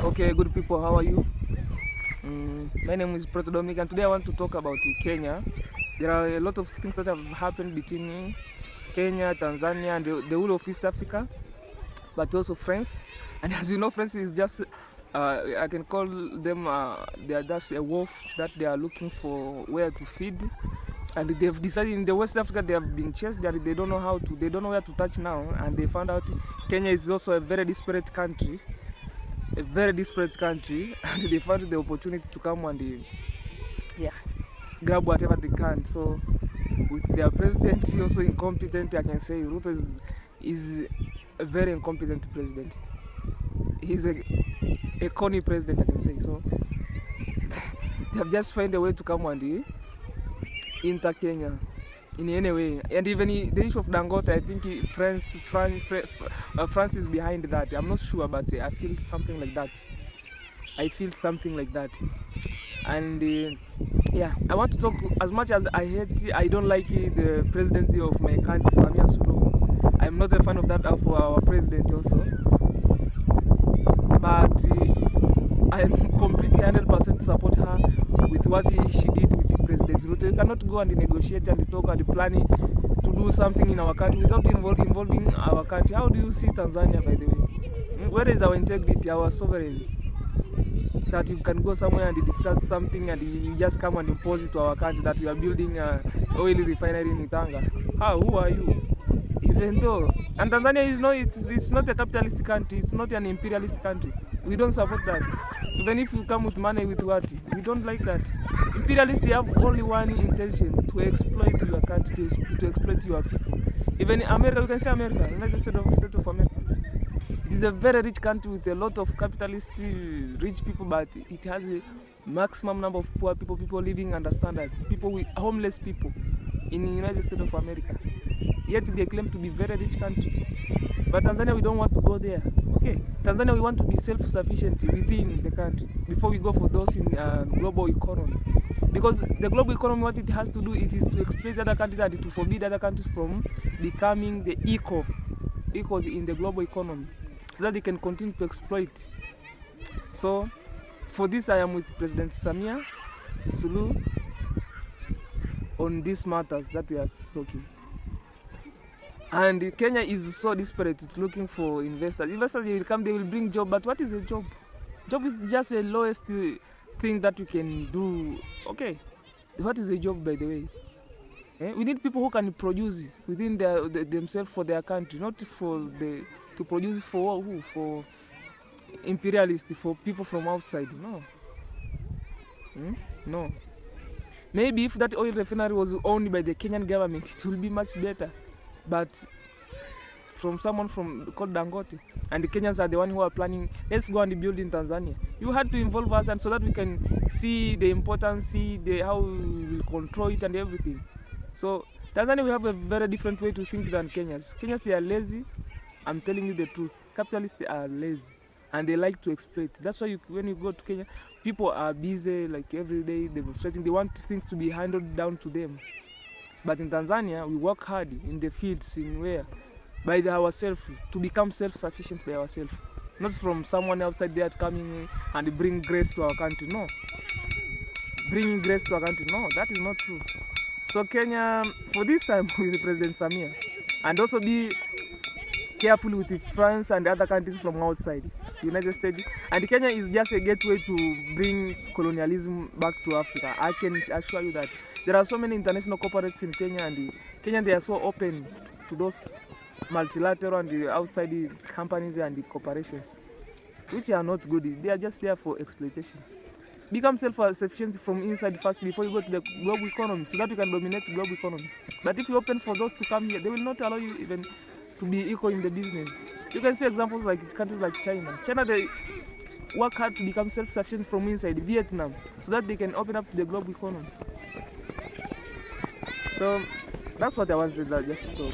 Okay, good people, how are you? My name is Proto Dominic, and today I want to talk about Kenya. There are a lot of things that have happened between Kenya, Tanzania, and the whole of East Africa, but also France. And as you know, France is just, I can call them, they are just a wolf that they are looking for where to feed. And they've decided in the West Africa they have been chased, they don't know how to, they don't know where to touch now. And they found out Kenya is also a very desperate country. And they found the opportunity to come and grab whatever they can. So with their president also incompetent, I can say Ruto is a very incompetent president. He's a corny president, I can say. So they have just found a way to come and enter Kenya in any way. And even the issue of Dangote, I think France is behind that. I'm not sure, but I feel something like that. And I want to talk, as much as I don't like the presidency of my country, Samia Suluhu. I'm not a fan of that for our president also. But I'm completely 100% support her with what she did with President Ruto. You cannot go and negotiate and talk and plan to do something in our country without involving our country. How do you see Tanzania, by the way? Where is our integrity, our sovereignty? That you can go somewhere and discuss something and you just come and impose it to our country that we are building an oil refinery in Itanga. Who are you? Even though, and Tanzania, you know, it's not a capitalist country, it's not an imperialist country. We don't support that. Even if you come with money, with what? We don't like that. Imperialists, they have only one intention: to exploit your country, to exploit your people. Even America, you can say America, United States of America. It is a very rich country with a lot of capitalist rich people, but it has a maximum number of poor people, people living under standard, people with homeless people in the United States of America. Yet they claim to be very rich country. But Tanzania, we don't want to go there. Okay, Tanzania, we want to be self-sufficient within the country before we go for those in global economy. Because the global economy, what it has to do, it is to exploit other countries and to forbid other countries from becoming the equals in the global economy, so that they can continue to exploit. So, for this, I am with President Samia Suluhu on these matters that we are talking. And Kenya is so desperate, it's looking for investors. Investors, they will come, they will bring job, but what is a job? Job is just the lowest thing that you can do. Okay, what is a job, by the way? We need people who can produce within themselves for their country, not to produce for who? For imperialists, for people from outside. No. No. Maybe if that oil refinery was owned by the Kenyan government, it will be much better. But from someone called Dangote, and the Kenyans are the one who are planning, let's go and build in Tanzania. You had to involve us, and so that we can see the importance, see how we will control it and everything. So Tanzania, we have a very different way to think than Kenyans. Kenyans, they are lazy. I'm telling you the truth. Capitalists, they are lazy, and they like to exploit. That's why when you go to Kenya, people are busy, like every day demonstrating. They want things to be handed down to them. But in Tanzania, we work hard in the fields, by ourselves, to become self-sufficient by ourselves. Not from someone outside there coming and bring grace to our country. No. Bringing grace to our country. No, that is not true. So Kenya, for this time, with President Samia, and also be careful with France and other countries from outside, the United States. And Kenya is just a gateway to bring colonialism back to Africa. I can assure you that. There are so many international corporates in Kenya, and Kenya, they are so open to those multilateral and outside companies and corporations, which are not good. They are just there for exploitation. Become self-sufficient from inside first before you go to the global economy, so that you can dominate the global economy. But if you open for those to come here, they will not allow you even to be equal in the business. You can see examples like countries like China. China, they work hard to become self-sufficient from inside. Vietnam, so that they can open up to the global economy. So that's what I wanted just to talk.